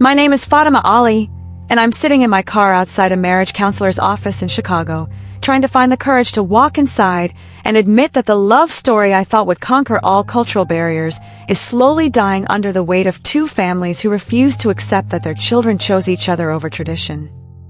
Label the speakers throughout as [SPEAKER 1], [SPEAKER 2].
[SPEAKER 1] My name is Fatima Ali, and I'm sitting in my car outside a marriage counselor's office in Chicago, trying to find the courage to walk inside and admit that the love story I thought would conquer all cultural barriers is slowly dying under the weight of two families who refuse to accept that their children chose each other over tradition.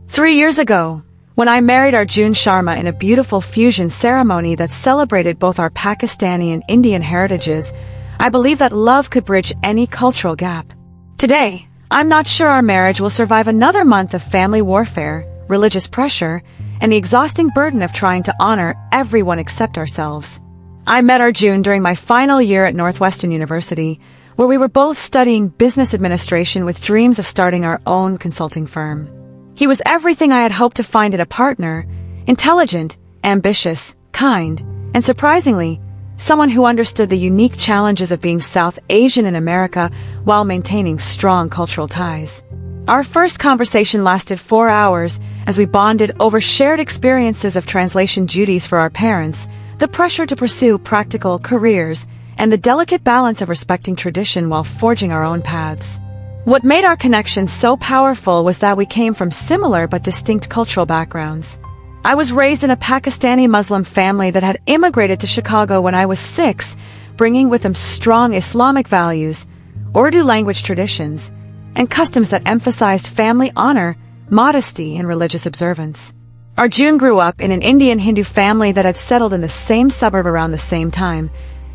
[SPEAKER 1] 3 years ago, when I married Arjun Sharma in a beautiful fusion ceremony that celebrated both our Pakistani and Indian heritages, I believed that love could bridge any cultural gap. Today, I'm not sure our marriage will survive another month of family warfare, religious pressure, and the exhausting burden of trying to honor everyone except ourselves. I met Arjun during my final year at Northwestern University, where we were both studying business administration with dreams of starting our own consulting firm. He was everything I had hoped to find in a partner: intelligent, ambitious, kind, and surprisingly, someone who understood the unique challenges of being South Asian in America while maintaining strong cultural ties. Our first conversation lasted 4 hours as we bonded over shared experiences of translation duties for our parents, the pressure to pursue practical careers, and the delicate balance of respecting tradition while forging our own paths. What made our connection so powerful was that we came from similar but distinct cultural backgrounds. I was raised in a Pakistani Muslim family that had immigrated to Chicago when I was 6, bringing with them strong Islamic values, Urdu language traditions, and customs that emphasized family honor, modesty, and religious observance. Arjun grew up in an Indian Hindu family that had settled in the same suburb around the same time,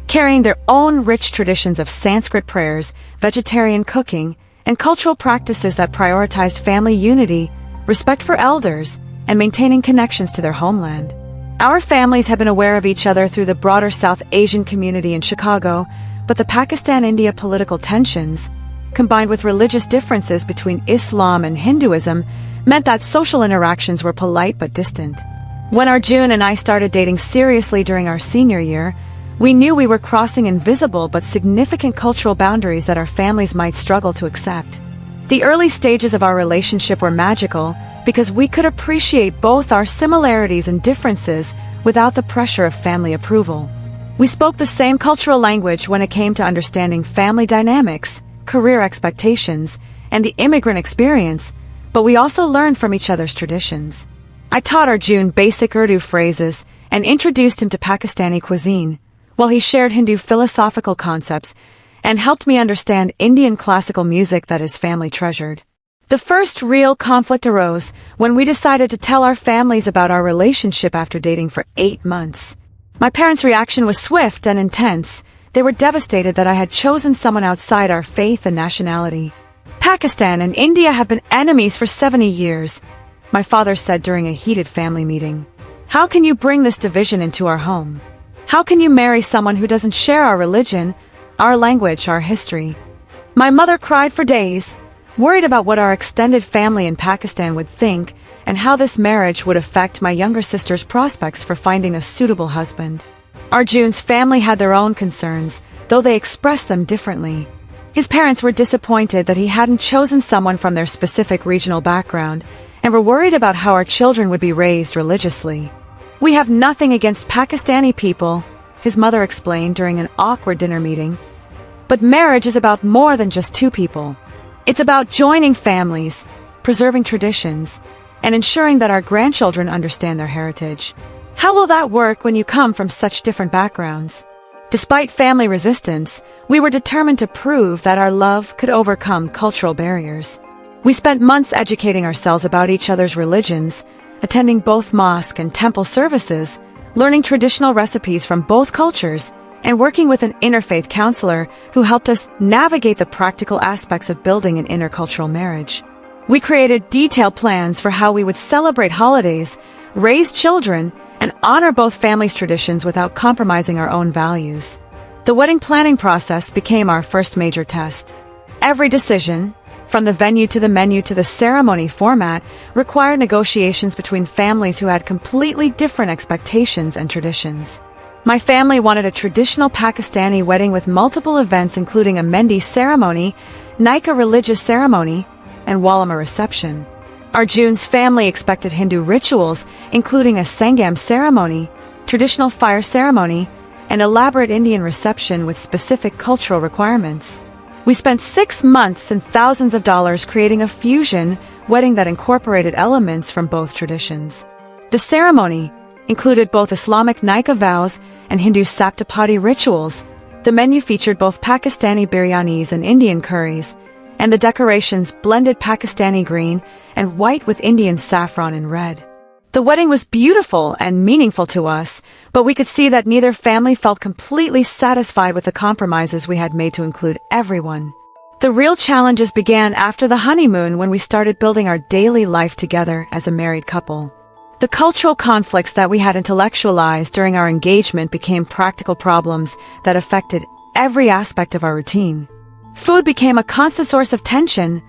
[SPEAKER 1] carrying their own rich traditions of Sanskrit prayers, vegetarian cooking, and cultural practices that prioritized family unity, respect for elders, and maintaining connections to their homeland. Our families have been aware of each other through the broader South Asian community in Chicago, but the Pakistan-India political tensions, combined with religious differences between Islam and Hinduism, meant that social interactions were polite but distant. When Arjun and I started dating seriously during our senior year, we knew we were crossing invisible but significant cultural boundaries that our families might struggle to accept. The early stages of our relationship were magical because we could appreciate both our similarities and differences without the pressure of family approval. We spoke the same cultural language when it came to understanding family dynamics, career expectations, and the immigrant experience, but we also learned from each other's traditions. I taught Arjun basic Urdu phrases and introduced him to Pakistani cuisine, while he shared Hindu philosophical concepts and helped me understand Indian classical music that his family treasured. The first real conflict arose when we decided to tell our families about our relationship after dating for 8 months. My parents' reaction was swift and intense. They were devastated that I had chosen someone outside our faith and nationality. Pakistan and India have been enemies for 70 years, my father said during a heated family meeting. How can you bring this division into our home? How can you marry someone who doesn't share our religion, our language, our history? My mother cried for days, worried about what our extended family in Pakistan would think and how this marriage would affect my younger sister's prospects for finding a suitable husband. Arjun's family had their own concerns, though they expressed them differently. His parents were disappointed that he hadn't chosen someone from their specific regional background and were worried about how our children would be raised religiously. We have nothing against Pakistani people, his mother explained during an awkward dinner meeting. But marriage is about more than just two people. It's about joining families, preserving traditions, and ensuring that our grandchildren understand their heritage. How will that work when you come from such different backgrounds? Despite family resistance, we were determined to prove that our love could overcome cultural barriers. We spent months educating ourselves about each other's religions, attending both mosque and temple services, learning traditional recipes from both cultures, and working with an interfaith counselor who helped us navigate the practical aspects of building an intercultural marriage. We created detailed plans for how we would celebrate holidays, raise children, and honor both families' traditions without compromising our own values. The wedding planning process became our first major test. Every decision, from the venue to the menu to the ceremony format, required negotiations between families who had completely different expectations and traditions. My family wanted a traditional Pakistani wedding with multiple events including a Mehndi ceremony, Nikah religious ceremony, and Walima reception. Arjun's family expected Hindu rituals, including a Sangam ceremony, traditional fire ceremony, and elaborate Indian reception with specific cultural requirements. We spent 6 months and thousands of dollars creating a fusion wedding that incorporated elements from both traditions. The ceremony included both Islamic nikah vows and Hindu saptapadi rituals. The menu featured both Pakistani biryanis and Indian curries, and the decorations blended Pakistani green and white with Indian saffron and red. The wedding was beautiful and meaningful to us, but we could see that neither family felt completely satisfied with the compromises we had made to include everyone. The real challenges began after the honeymoon when we started building our daily life together as a married couple. The cultural conflicts that we had intellectualized during our engagement became practical problems that affected every aspect of our routine. Food became a constant source of tension.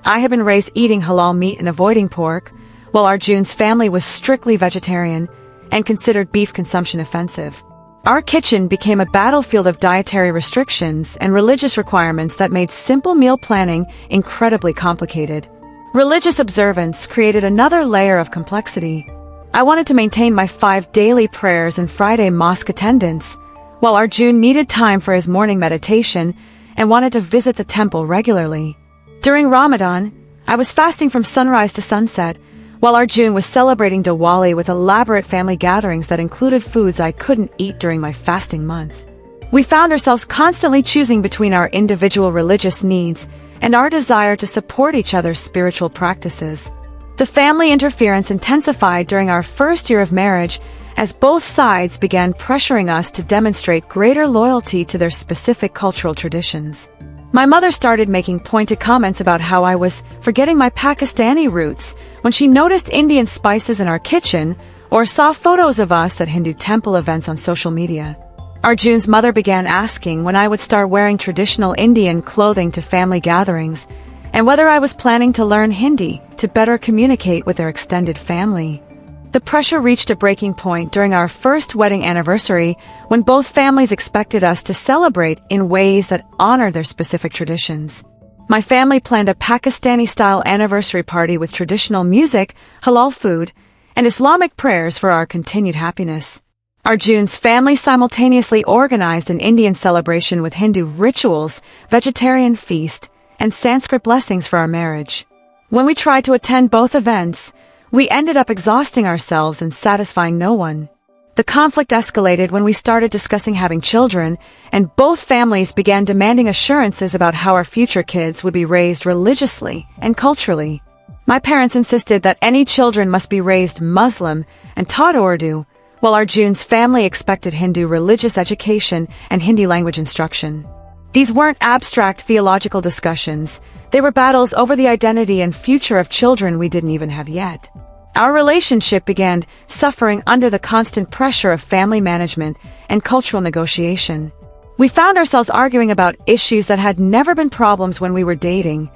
[SPEAKER 1] I had been raised eating halal meat and avoiding pork, while Arjun's family was strictly vegetarian and considered beef consumption offensive. Our kitchen became a battlefield of dietary restrictions and religious requirements that made simple meal planning incredibly complicated. Religious observance created another layer of complexity. I wanted to maintain my 5 daily prayers and Friday mosque attendance, while Arjun needed time for his morning meditation and wanted to visit the temple regularly. During Ramadan, I was fasting from sunrise to sunset, while Arjun was celebrating Diwali with elaborate family gatherings that included foods I couldn't eat during my fasting month. We found ourselves constantly choosing between our individual religious needs and our desire to support each other's spiritual practices. The family interference intensified during our first year of marriage as both sides began pressuring us to demonstrate greater loyalty to their specific cultural traditions. My mother started making pointed comments about how I was forgetting my Pakistani roots when she noticed Indian spices in our kitchen or saw photos of us at Hindu temple events on social media. Arjun's mother began asking when I would start wearing traditional Indian clothing to family gatherings and whether I was planning to learn Hindi to better communicate with their extended family. The pressure reached a breaking point during our first wedding anniversary when both families expected us to celebrate in ways that honor their specific traditions. My family planned a Pakistani-style anniversary party with traditional music, halal food, and Islamic prayers for our continued happiness. Arjun's family simultaneously organized an Indian celebration with Hindu rituals, vegetarian feast, and Sanskrit blessings for our marriage. When we tried to attend both events, we ended up exhausting ourselves and satisfying no one. The conflict escalated when we started discussing having children, and both families began demanding assurances about how our future kids would be raised religiously and culturally. My parents insisted that any children must be raised Muslim and taught Urdu, while Arjun's family expected Hindu religious education and Hindi language instruction. These weren't abstract theological discussions. They were battles over the identity and future of children we didn't even have yet. Our relationship began suffering under the constant pressure of family management and cultural negotiation. We found ourselves arguing about issues that had never been problems when we were dating: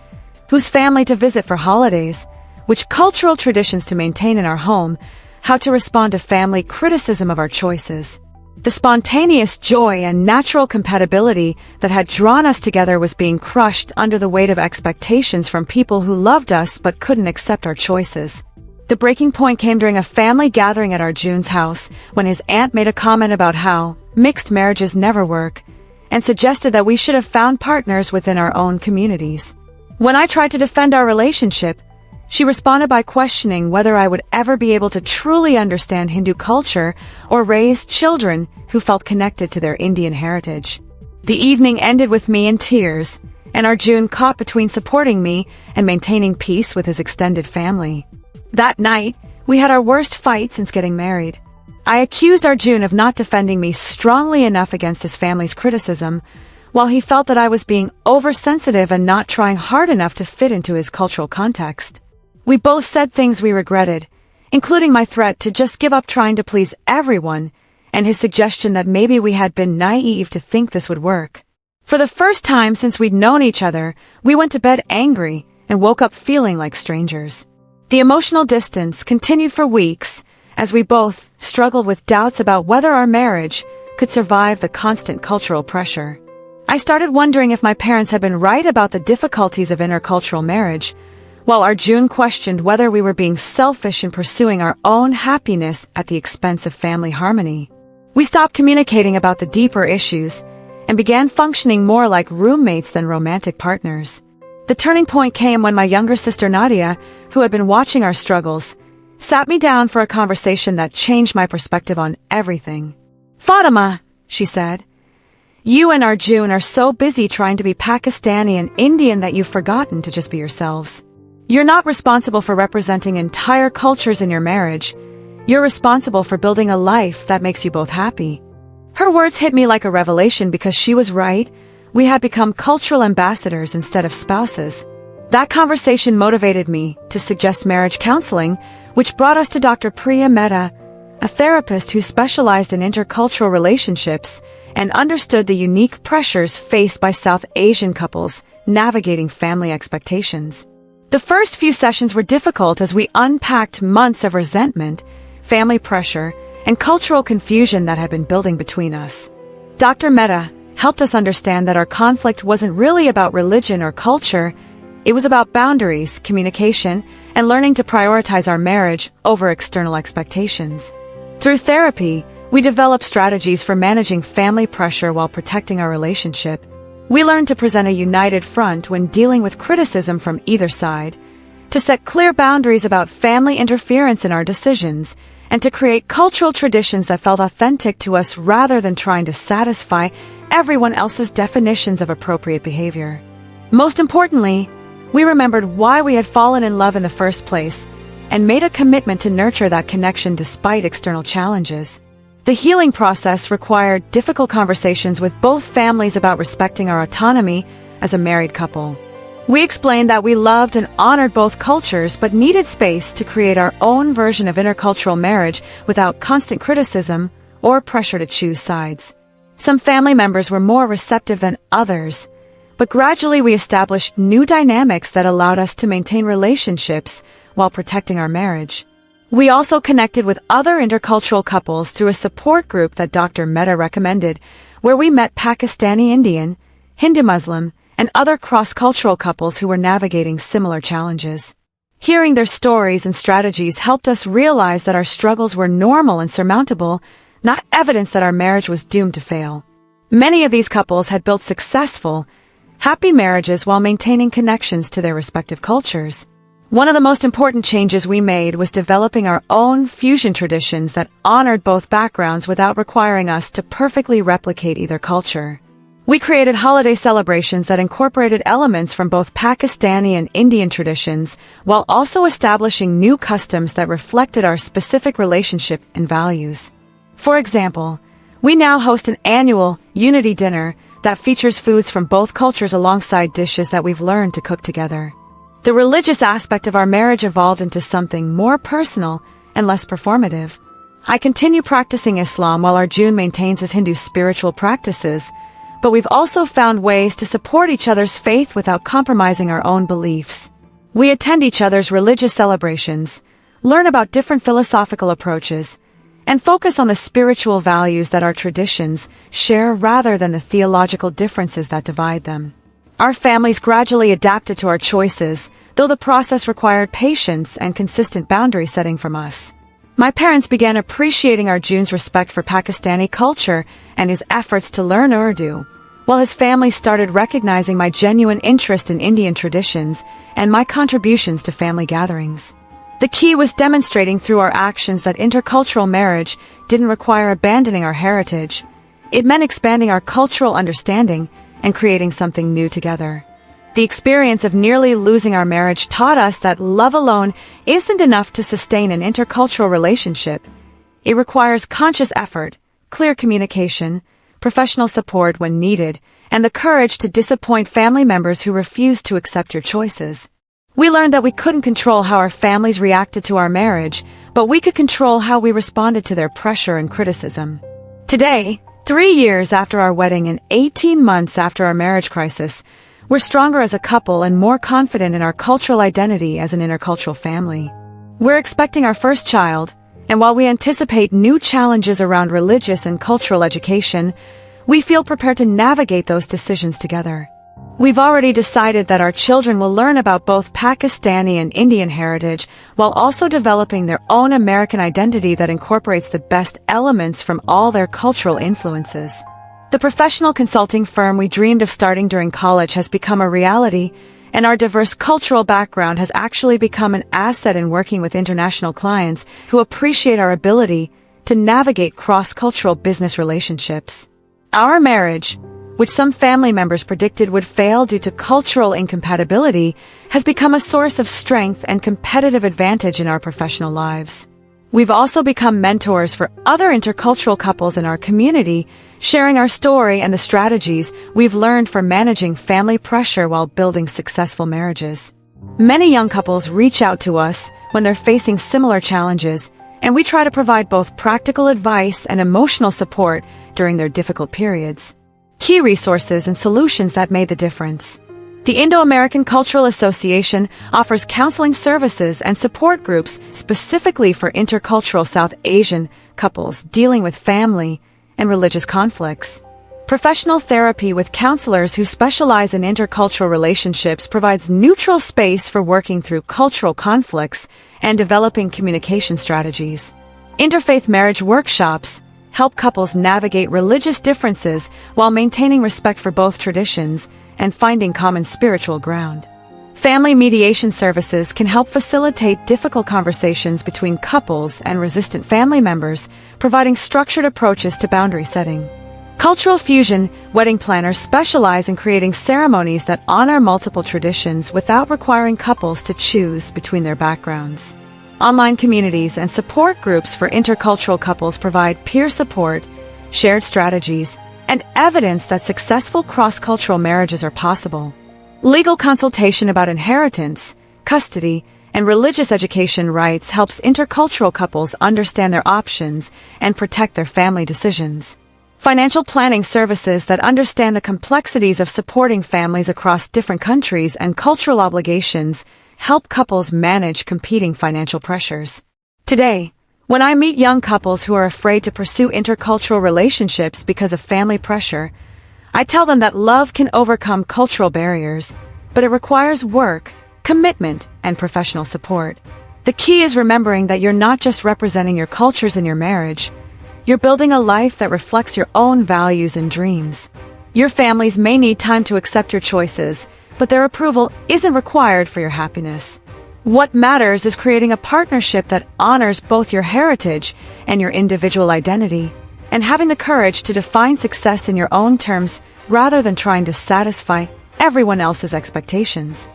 [SPEAKER 1] whose family to visit for holidays, which cultural traditions to maintain in our home, how to respond to family criticism of our choices. The spontaneous joy and natural compatibility that had drawn us together was being crushed under the weight of expectations from people who loved us but couldn't accept our choices. The breaking point came during a family gathering at Arjun's house when his aunt made a comment about how mixed marriages never work and suggested that we should have found partners within our own communities. When I tried to defend our relationship, she responded by questioning whether I would ever be able to truly understand Hindu culture or raise children who felt connected to their Indian heritage. The evening ended with me in tears, and Arjun caught between supporting me and maintaining peace with his extended family. That night, we had our worst fight since getting married. I accused Arjun of not defending me strongly enough against his family's criticism, while he felt that I was being oversensitive and not trying hard enough to fit into his cultural context. We both said things we regretted, including my threat to just give up trying to please everyone, and his suggestion that maybe we had been naive to think this would work. For the first time since we'd known each other, we went to bed angry and woke up feeling like strangers. The emotional distance continued for weeks as we both struggled with doubts about whether our marriage could survive the constant cultural pressure. I started wondering if my parents had been right about the difficulties of intercultural marriage, while Arjun questioned whether we were being selfish in pursuing our own happiness at the expense of family harmony. We stopped communicating about the deeper issues, and began functioning more like roommates than romantic partners. The turning point came when my younger sister Nadia, who had been watching our struggles, sat me down for a conversation that changed my perspective on everything. "Fatima," she said, "you and Arjun are so busy trying to be Pakistani and Indian that you've forgotten to just be yourselves. You're not responsible for representing entire cultures in your marriage. You're responsible for building a life that makes you both happy." Her words hit me like a revelation because she was right. We had become cultural ambassadors instead of spouses. That conversation motivated me to suggest marriage counseling, which brought us to Dr. Priya Mehta, a therapist who specialized in intercultural relationships and understood the unique pressures faced by South Asian couples navigating family expectations. The first few sessions were difficult as we unpacked months of resentment, family pressure, and cultural confusion that had been building between us. Dr. Mehta helped us understand that our conflict wasn't really about religion or culture. It was about boundaries, communication, and learning to prioritize our marriage over external expectations. Through therapy, we developed strategies for managing family pressure while protecting our relationship. We learned to present a united front when dealing with criticism from either side, to set clear boundaries about family interference in our decisions, and to create cultural traditions that felt authentic to us rather than trying to satisfy everyone else's definitions of appropriate behavior. Most importantly, we remembered why we had fallen in love in the first place and made a commitment to nurture that connection despite external challenges. The healing process required difficult conversations with both families about respecting our autonomy as a married couple. We explained that we loved and honored both cultures but needed space to create our own version of intercultural marriage without constant criticism or pressure to choose sides. Some family members were more receptive than others, but gradually we established new dynamics that allowed us to maintain relationships while protecting our marriage. We also connected with other intercultural couples through a support group that Dr. Mehta recommended, where we met Pakistani-Indian, Hindu-Muslim, and other cross-cultural couples who were navigating similar challenges. Hearing their stories and strategies helped us realize that our struggles were normal and surmountable, not evidence that our marriage was doomed to fail. Many of these couples had built successful, happy marriages while maintaining connections to their respective cultures. One of the most important changes we made was developing our own fusion traditions that honored both backgrounds without requiring us to perfectly replicate either culture. We created holiday celebrations that incorporated elements from both Pakistani and Indian traditions, while also establishing new customs that reflected our specific relationship and values. For example, we now host an annual Unity Dinner that features foods from both cultures alongside dishes that we've learned to cook together. The religious aspect of our marriage evolved into something more personal and less performative. I continue practicing Islam while Arjun maintains his Hindu spiritual practices, but we've also found ways to support each other's faith without compromising our own beliefs. We attend each other's religious celebrations, learn about different philosophical approaches, and focus on the spiritual values that our traditions share rather than the theological differences that divide them. Our families gradually adapted to our choices, though the process required patience and consistent boundary setting from us. My parents began appreciating Arjun's respect for Pakistani culture and his efforts to learn Urdu, while his family started recognizing my genuine interest in Indian traditions and my contributions to family gatherings. The key was demonstrating through our actions that intercultural marriage didn't require abandoning our heritage. It meant expanding our cultural understanding and creating something new together. The experience of nearly losing our marriage taught us that love alone isn't enough to sustain an intercultural relationship. It requires conscious effort, clear communication, professional support when needed, and the courage to disappoint family members who refuse to accept your choices. We learned that we couldn't control how our families reacted to our marriage, but we could control how we responded to their pressure and criticism. Today, 3 years after our wedding and 18 months after our marriage crisis, we're stronger as a couple and more confident in our cultural identity as an intercultural family. We're expecting our first child, and while we anticipate new challenges around religious and cultural education, we feel prepared to navigate those decisions together. We've already decided that our children will learn about both Pakistani and Indian heritage while also developing their own American identity that incorporates the best elements from all their cultural influences. The professional consulting firm we dreamed of starting during college has become a reality, and our diverse cultural background has actually become an asset in working with international clients who appreciate our ability to navigate cross-cultural business relationships. Our marriage, which some family members predicted would fail due to cultural incompatibility, has become a source of strength and competitive advantage in our professional lives. We've also become mentors for other intercultural couples in our community, sharing our story and the strategies we've learned for managing family pressure while building successful marriages. Many young couples reach out to us when they're facing similar challenges, and we try to provide both practical advice and emotional support during their difficult periods. Key resources and solutions that made the difference. The Indo-American Cultural Association offers counseling services and support groups specifically for intercultural South Asian couples dealing with family and religious conflicts. Professional therapy with counselors who specialize in intercultural relationships provides neutral space for working through cultural conflicts and developing communication strategies. Interfaith marriage workshops help couples navigate religious differences while maintaining respect for both traditions and finding common spiritual ground. Family mediation services can help facilitate difficult conversations between couples and resistant family members, providing structured approaches to boundary setting. Cultural fusion wedding planners specialize in creating ceremonies that honor multiple traditions without requiring couples to choose between their backgrounds. Online communities and support groups for intercultural couples provide peer support, shared strategies, and evidence that successful cross-cultural marriages are possible. Legal consultation about inheritance, custody, and religious education rights helps intercultural couples understand their options and protect their family decisions. Financial planning services that understand the complexities of supporting families across different countries and cultural obligations help couples manage competing financial pressures. Today, when I meet young couples who are afraid to pursue intercultural relationships because of family pressure, I tell them that love can overcome cultural barriers, but it requires work, commitment, and professional support. The key is remembering that you're not just representing your cultures in your marriage, you're building a life that reflects your own values and dreams. Your families may need time to accept your choices, but their approval isn't required for your happiness. What matters is creating a partnership that honors both your heritage and your individual identity, and having the courage to define success in your own terms rather than trying to satisfy everyone else's expectations.